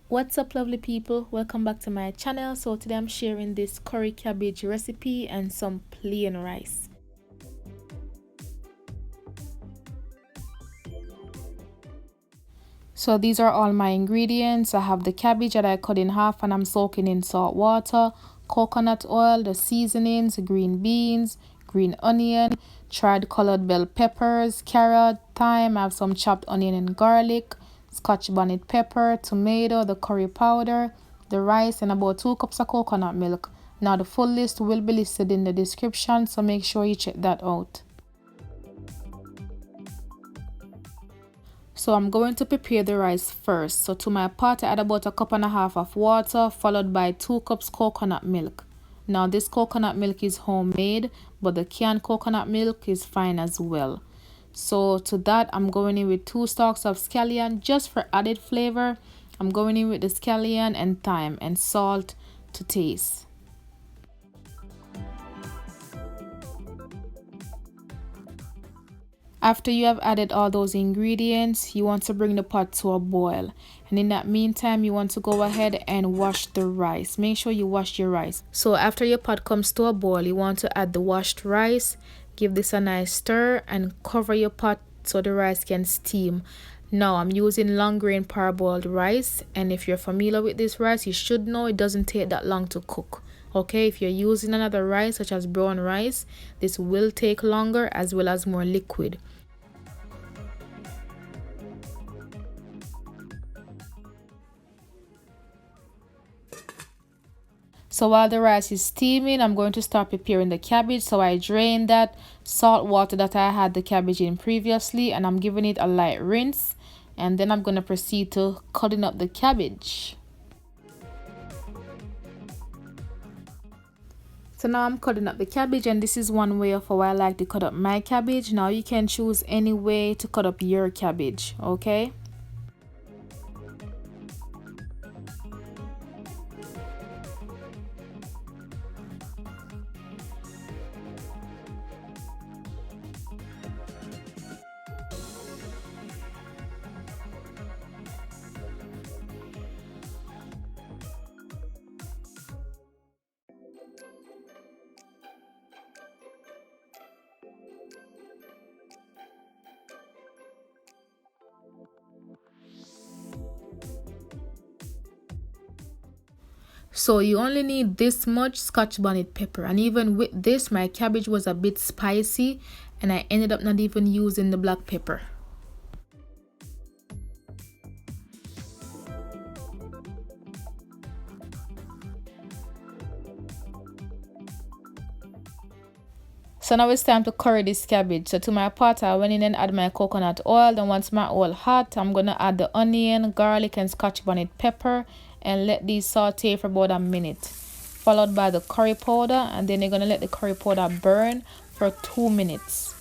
What's up, lovely people? Welcome back to my channel. So today I'm sharing this curry cabbage recipe and some plain rice. So these are all my ingredients. I have the cabbage that I cut in half and I'm soaking in salt water, coconut oil, the seasonings, green beans, green onion, dried colored bell peppers, carrot, thyme. I have some chopped onion and garlic, Scotch bonnet pepper, tomato, the curry powder, the rice, and about 2 cups of coconut milk. Now the full list will be listed in the description, so make sure you check that out. So I'm going to prepare the rice first. So to my pot I add about 1.5 cups of water followed by 2 cups coconut milk. Now this coconut milk is homemade, but the canned coconut milk is fine as well. So to that I'm going in with 2 stalks of scallion just for added flavor. I'm going in with the scallion and thyme and salt to taste. After you have added all those ingredients, you want to bring the pot to a boil. And in that meantime, you want to go ahead and wash the rice. Make sure you wash your rice. So after your pot comes to a boil, you want to add the washed rice. Give this a nice stir and cover your pot so the rice can steam. Now I'm using long grain parboiled rice, and if you're familiar with this rice, you should know it doesn't take that long to cook. Okay, if you're using another rice such as brown rice, this will take longer as well as more liquid. So while the rice is steaming, I'm going to start preparing the cabbage. So I drained that salt water that I had the cabbage in previously, and I'm giving it a light rinse. And then I'm going to proceed to cutting up the cabbage. So now I'm cutting up the cabbage, and this is one way of how I like to cut up my cabbage. Now you can choose any way to cut up your cabbage, okay? So you only need this much Scotch bonnet pepper, and even with this my cabbage was a bit spicy and I ended up not even using the black pepper. So now it's time to curry this cabbage. So to my pot I went in and add my coconut oil. Then once my oil hot, I'm gonna add the onion, garlic and Scotch bonnet pepper and let these saute for about a minute, followed by the curry powder, and then you're gonna let the curry powder burn for 2 minutes.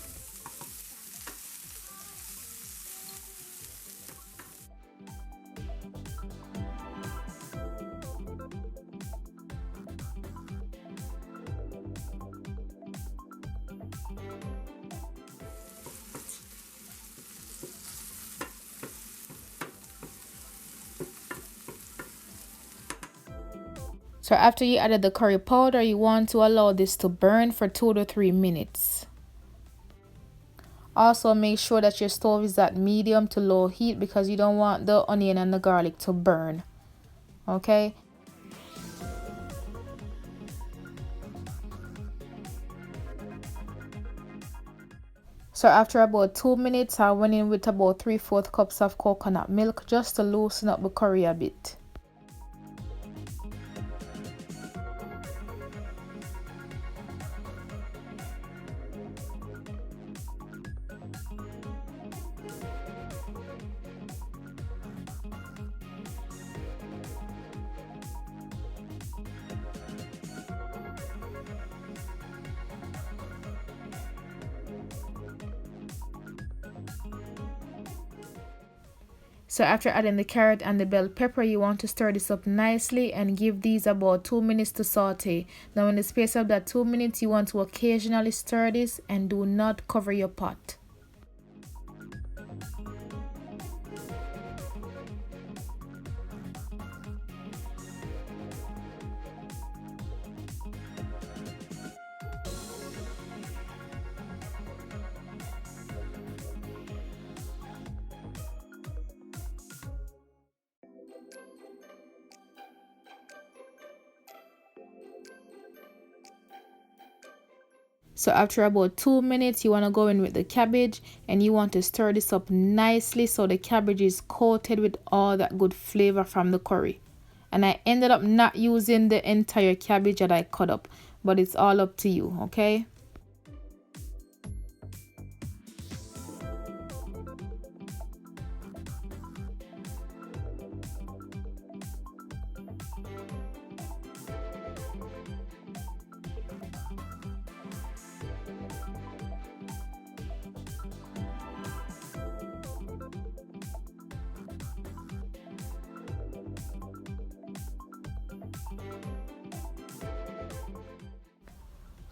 So after you added the curry powder, you want to allow this to burn for 2 to 3 minutes. Also make sure that your stove is at medium to low heat because you don't want the onion and the garlic to burn. Okay? So after about 2 minutes, I went in with about 3/4 cups of coconut milk just to loosen up the curry a bit. So after adding the carrot and the bell pepper, you want to stir this up nicely and give these about 2 minutes to saute. Now in the space of that 2 minutes, you want to occasionally stir this and do not cover your pot. So after about 2 minutes, you want to go in with the cabbage and you want to stir this up nicely so the cabbage is coated with all that good flavor from the curry. And I ended up not using the entire cabbage that I cut up, but it's all up to you, okay?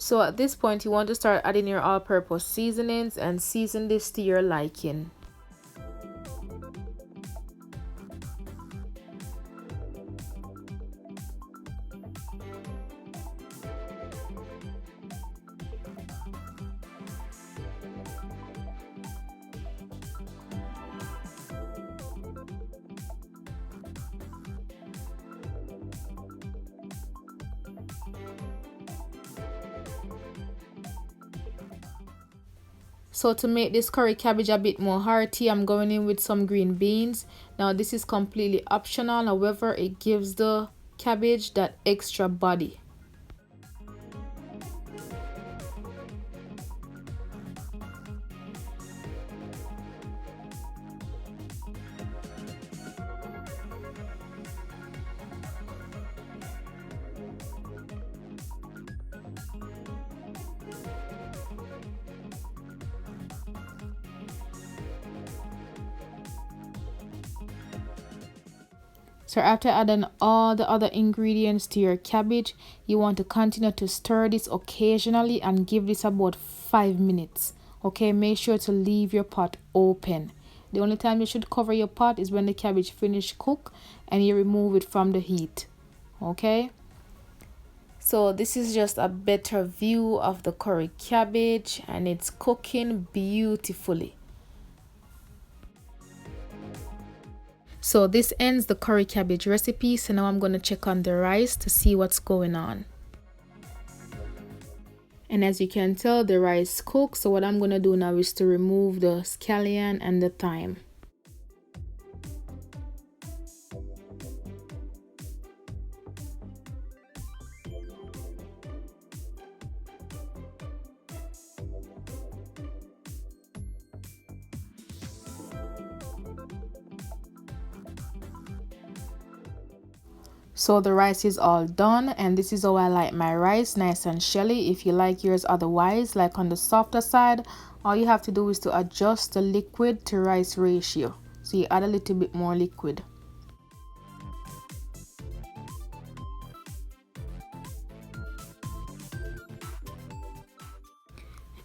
So at this point, you want to start adding your all-purpose seasonings and season this to your liking. So to make this curry cabbage a bit more hearty, I'm going in with some green beans. Now this is completely optional, however, it gives the cabbage that extra body. So after adding all the other ingredients to your cabbage, you want to continue to stir this occasionally and give this about 5 minutes. Okay, make sure to leave your pot open. The only time you should cover your pot is when the cabbage finish cook and you remove it from the heat. Okay? So this is just a better view of the curry cabbage and it's cooking beautifully. So this ends the curry cabbage recipe. So now I'm going to check on the rice to see what's going on. And as you can tell, the rice cooked. So what I'm going to do now is to remove the scallion and the thyme. So the rice is all done, and this is how I like my rice, nice and shelly. If you like yours otherwise, like on the softer side, all you have to do is to adjust the liquid to rice ratio. So you add a little bit more liquid.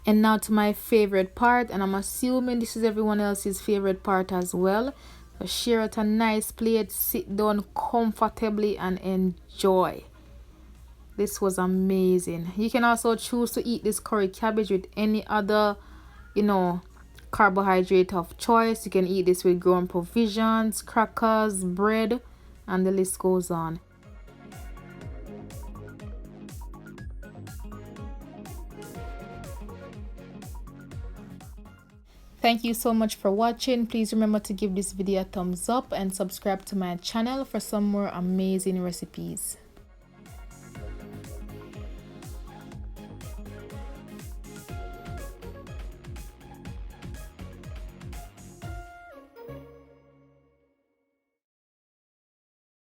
And now to my favorite part, and I'm assuming this is everyone else's favorite part as well. So share at a nice plate, sit down comfortably and enjoy. This was amazing. You can also choose to eat this curry cabbage with any other, carbohydrate of choice. You can eat this with grown provisions, crackers, bread, and the list goes on. Thank you so much for watching. Please remember to give this video a thumbs up and subscribe to my channel for some more amazing recipes.